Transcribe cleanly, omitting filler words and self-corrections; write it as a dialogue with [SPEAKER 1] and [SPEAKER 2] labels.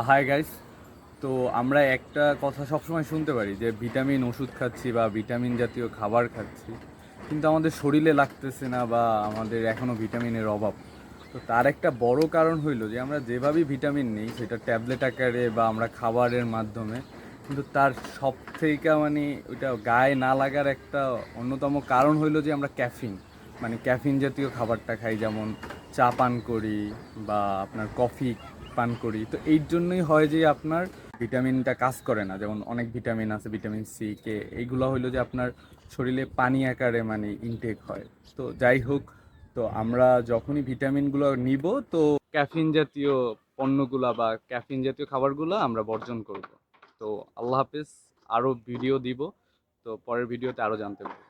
[SPEAKER 1] Hi guys. তো আমরা একটা কথা সবসময় শুনতে পারি যে ভিটামিন ওষুধ খাচ্ছি বা ভিটামিন জাতীয় খাবার খাচ্ছি, কিন্তু আমাদের শরীরে লাগতেছে না বা আমাদের এখনও ভিটামিনের অভাব। তো তার একটা বড় কারণ হইলো যে আমরা যেভাবেই ভিটামিন নিই, সেটা ট্যাবলেট আকারে বা আমরা খাবারের মাধ্যমে, কিন্তু তার সব থেকে মানে ওইটা গায়ে না লাগার একটা অন্যতম কারণ হইলো যে আমরা ক্যাফিন, মানে ক্যাফিন জাতীয় খাবারটা খাই, যেমন চা পান করি বা আপনার কফি পান করি। তো এই জন্যই হয় যে আপনার ভিটামিনটা কাজ করে না। যেমন অনেক ভিটামিন আছে, ভিটামিন সি, কে, এইগুলো হইলো যে আপনার শরীরে পানি আকারে মানে ইনটেক হয়। তো যাই হোক, তো আমরা যখনই ভিটামিনগুলো নিব, তো ক্যাফিন জাতীয় পণ্যগুলা বা ক্যাফিন জাতীয় খাবারগুলো আমরা বর্জন করব। তো আল্লাহ হাফেজ। আরও ভিডিও দিব, তো পরের ভিডিওতে আরও জানতে পারবো।